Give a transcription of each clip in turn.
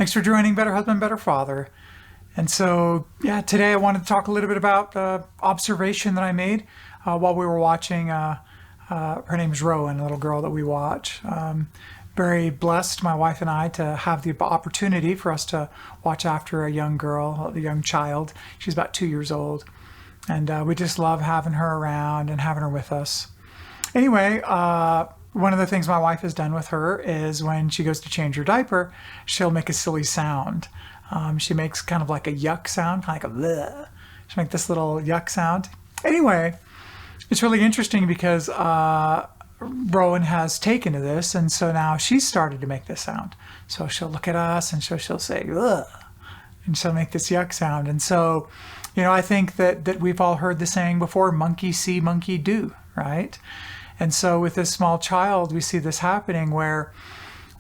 Thanks for joining Better Husband, Better Father. And so, yeah, today I wanted to talk a little bit about observation that I made while we were watching. Her name's Rowan, a little girl that we watch. Very blessed, my wife and I, to have the opportunity for us to watch after a young girl, a young child. She's about 2 years old. And we just love having her around and having her with us. Anyway, one of the things my wife has done with her is when she goes to change her diaper, she'll make a silly sound. She makes kind of like a yuck sound, kind of like a bleh. She'll make this little yuck sound. Anyway, it's really interesting because Rowan has taken to this, and so now she's started to make this sound. So she'll look at us and she'll say, ugh, and she'll make this yuck sound. And so, I think that we've all heard the saying before, monkey see, monkey do, right? And so with this small child, we see this happening where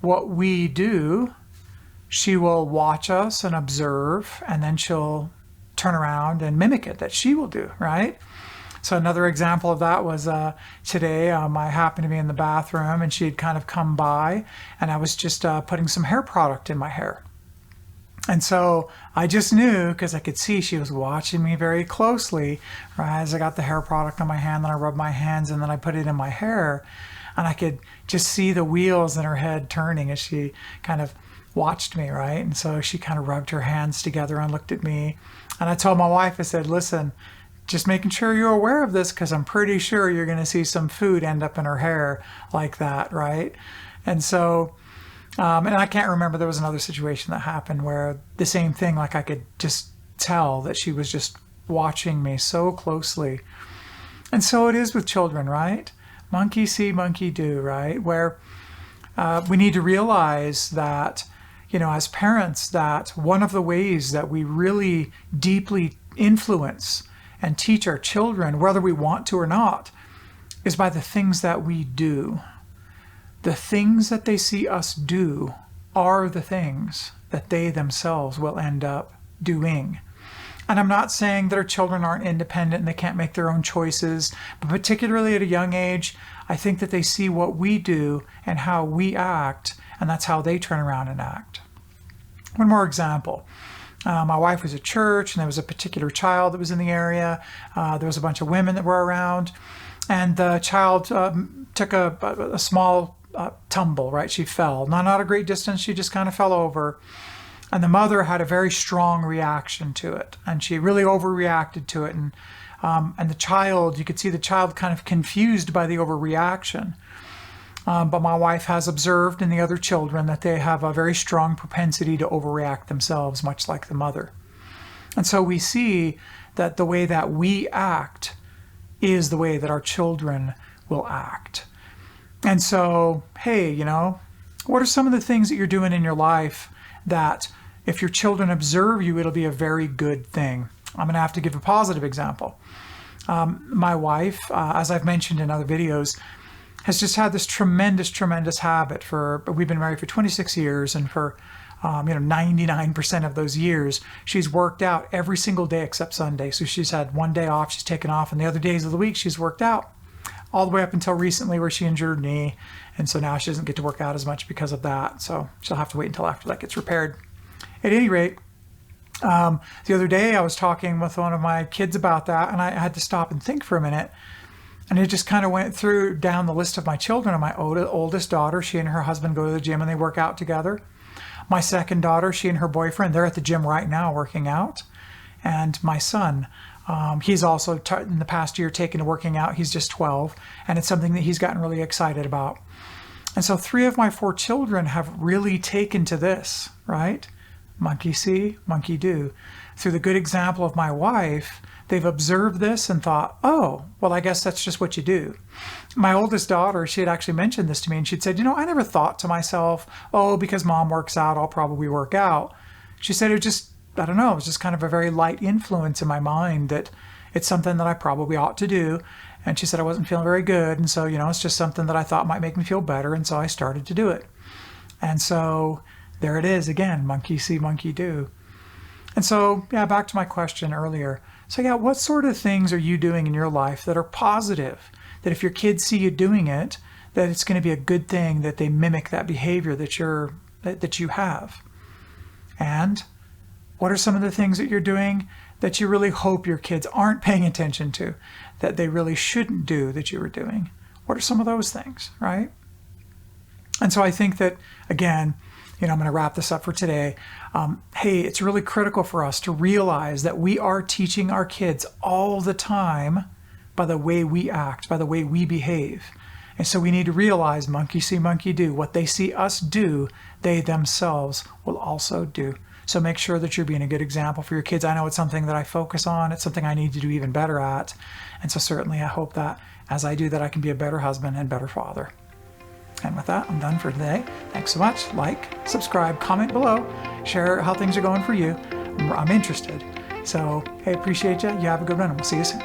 what we do, she will watch us and observe, and then she'll turn around and mimic it, that she will do, right? So another example of that was today, I happened to be in the bathroom and she had kind of come by, and I was just putting some hair product in my hair. And so I just knew, because I could see she was watching me very closely, right? As I got the hair product on my hand, then I rubbed my hands and then I put it in my hair, and I could just see the wheels in her head turning as she kind of watched me, right? And so she kind of rubbed her hands together and looked at me. And I told my wife, I said, listen, just making sure you're aware of this, because I'm pretty sure you're going to see some food end up in her hair like that, right? And so and I can't remember, there was another situation that happened where the same thing, like I could just tell that she was just watching me so closely. And so it is with children, right? Monkey see, monkey do, right? Where we need to realize that, as parents, that one of the ways that we really deeply influence and teach our children, whether we want to or not, is by the things that we do. The things that they see us do are the things that they themselves will end up doing. And I'm not saying that our children aren't independent and they can't make their own choices, but particularly at a young age, I think that they see what we do and how we act, and that's how they turn around and act. One more example. My wife was at church, and there was a particular child that was in the area. There was a bunch of women that were around, and the child took a small tumble, right? She fell. Not a great distance. She just kind of fell over. And the mother had a very strong reaction to it. And she really overreacted to it. And the child, you could see the child kind of confused by the overreaction. But my wife has observed in the other children that they have a very strong propensity to overreact themselves, much like the mother. And so we see that the way that we act is the way that our children will act. And so, hey, what are some of the things that you're doing in your life that if your children observe you, it'll be a very good thing? I'm going to have to give a positive example. My wife, as I've mentioned in other videos, has just had this tremendous habit we've been married for 26 years, and for 99% of those years, she's worked out every single day except Sunday. So she's had one day off, she's taken off, and the other days of the week she's worked out. All the way up until recently where she injured her knee. And so now she doesn't get to work out as much because of that. So she'll have to wait until after that gets repaired. At any rate, the other day I was talking with one of my kids about that, and I had to stop and think for a minute. And it just kind of went down the list of my children. And my oldest daughter, she and her husband go to the gym and they work out together. My second daughter, she and her boyfriend, they're at the gym right now working out. And my son, he's also in the past year taken to working out. He's just 12, and it's something that he's gotten really excited about. And so 3 of my 4 children have really taken to this, right? Monkey see, monkey do. Through the good example of my wife, they've observed this and thought, oh, well, I guess that's just what you do. My oldest daughter, she had actually mentioned this to me, and she'd said, I never thought to myself, oh, because mom works out, I'll probably work out. She said, it was just kind of a very light influence in my mind that it's something that I probably ought to do. And she said I wasn't feeling very good. And so, it's just something that I thought might make me feel better. And so I started to do it. And so there it is again, monkey see, monkey do. And so, back to my question earlier. So what sort of things are you doing in your life that are positive? That if your kids see you doing it, that it's going to be a good thing that they mimic that behavior that you have. And what are some of the things that you're doing that you really hope your kids aren't paying attention to, that they really shouldn't do that you were doing? What are some of those things, right? And so I think that, again, I'm going to wrap this up for today. Hey, it's really critical for us to realize that we are teaching our kids all the time by the way we act, by the way we behave. And so we need to realize monkey see, monkey do. What they see us do, they themselves will also do. So make sure that you're being a good example for your kids. I know it's something that I focus on. It's something I need to do even better at. And so certainly I hope that as I do that, I can be a better husband and better father. And with that, I'm done for today. Thanks so much. Like, subscribe, comment below, share how things are going for you. I'm interested. So, hey, appreciate you. You have a good one, and we'll see you soon.